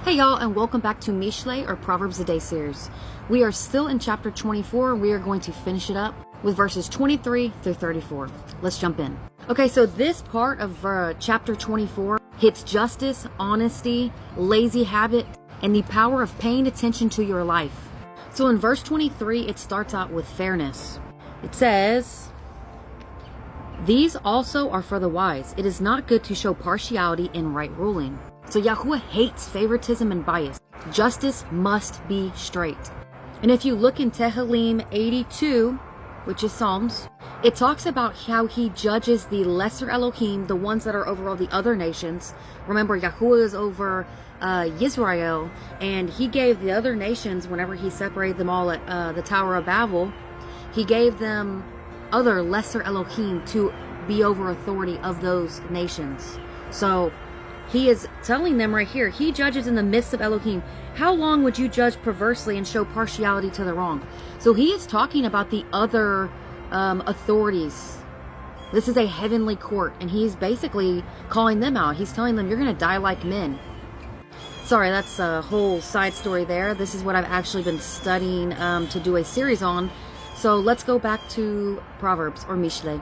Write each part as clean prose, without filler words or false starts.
Hey y'all, and welcome back to MischlЄ, or Proverbs a Day series. We are still in chapter 24, and we are going to finish it up with verses 23 through 34. Let's jump in. Okay, so this part of chapter 24 hits justice, honesty, lazy habit, and the power of paying attention to your life. So in verse 23, it starts out with fairness. It says, "These also are for the wise. It is not good to show partiality in right ruling." So Yahuwah hates favoritism and bias. Justice must be straight. And if you look in Tehillim 82, which is Psalms, it talks about how he judges the lesser Elohim, the ones that are over all the other nations. Remember, Yahuwah is over Israel, and he gave the other nations, whenever he separated them all at the Tower of Babel, he gave them other lesser Elohim to be over authority of those nations. So he is telling them right here, he judges in the midst of Elohim. How long would you judge perversely and show partiality to the wrong? So he is talking about the other authorities. This is a heavenly court, and he's basically calling them out. He's telling them, you're going to die like men. Sorry, that's a whole side story there. This is what I've actually been studying to do a series on. So let's go back to Proverbs, or MischlЄ.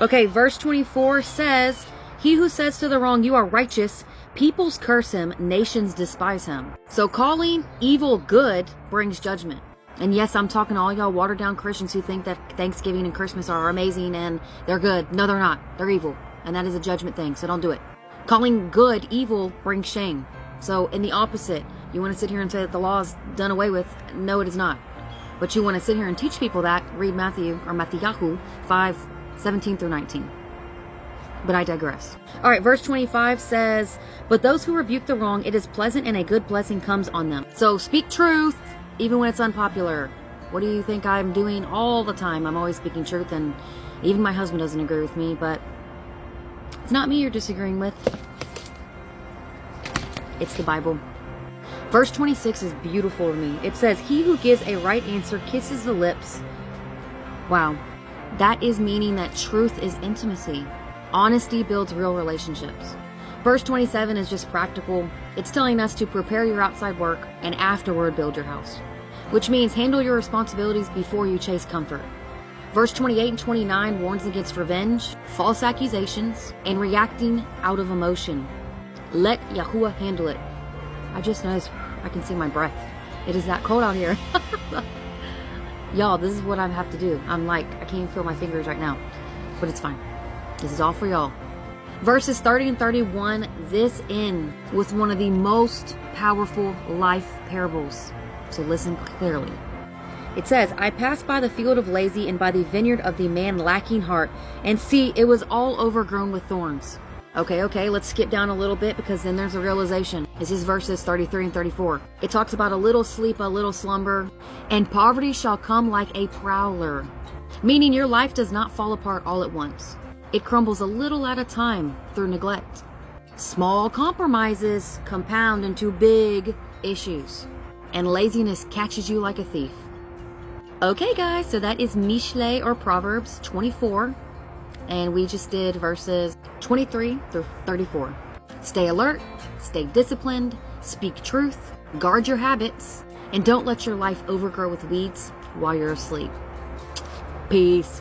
Okay, verse 24 says, "He who says to the wrong, you are righteous, peoples curse him, nations despise him." So calling evil good brings judgment. And yes, I'm talking to all y'all watered down Christians who think that Thanksgiving and Christmas are amazing and they're good. No, they're not. They're evil. And that is a judgment thing, so don't do it. Calling good evil brings shame. So in the opposite, you want to sit here and say that the law is done away with. No, it is not. But you want to sit here and teach people that, read Matthew, or Matthew 5:17 through 19. But I digress. All right, verse 25 says, "But those who rebuke the wrong, it is pleasant, and a good blessing comes on them." So speak truth, even when it's unpopular. What do you think I'm doing all the time? I'm always speaking truth, and even my husband doesn't agree with me, but it's not me you're disagreeing with. It's the Bible. Verse 26 is beautiful to me. It says, "He who gives a right answer kisses the lips." Wow. That is meaning that truth is intimacy. Honesty builds real relationships. Verse 27 is just practical. It's telling us to prepare your outside work and afterward build your house, which means handle your responsibilities before you chase comfort. Verse 28 and 29 warns against revenge, false accusations, and reacting out of emotion. Let Yahuwah handle it. I just noticed I can see my breath. It is that cold out here. Y'all, this is what I have to do. I'm like, I can't even feel my fingers right now, but it's fine. This is all for y'all. Verses 30 and 31, this end with one of the most powerful life parables. So listen clearly. It says, "I passed by the field of lazy and by the vineyard of the man lacking heart, and see, it was all overgrown with thorns." Okay, let's skip down a little bit, because then there's a realization. This is verses 33 and 34. It talks about a little sleep, a little slumber, and poverty shall come like a prowler. Meaning your life does not fall apart all at once. It crumbles a little at a time through neglect. Small compromises compound into big issues, and laziness catches you like a thief. Okay guys, so that is MischlЄ, or Proverbs 24. And we just did verses 23 through 34. Stay alert, stay disciplined, speak truth, guard your habits, and don't let your life overgrow with weeds while you're asleep. Peace.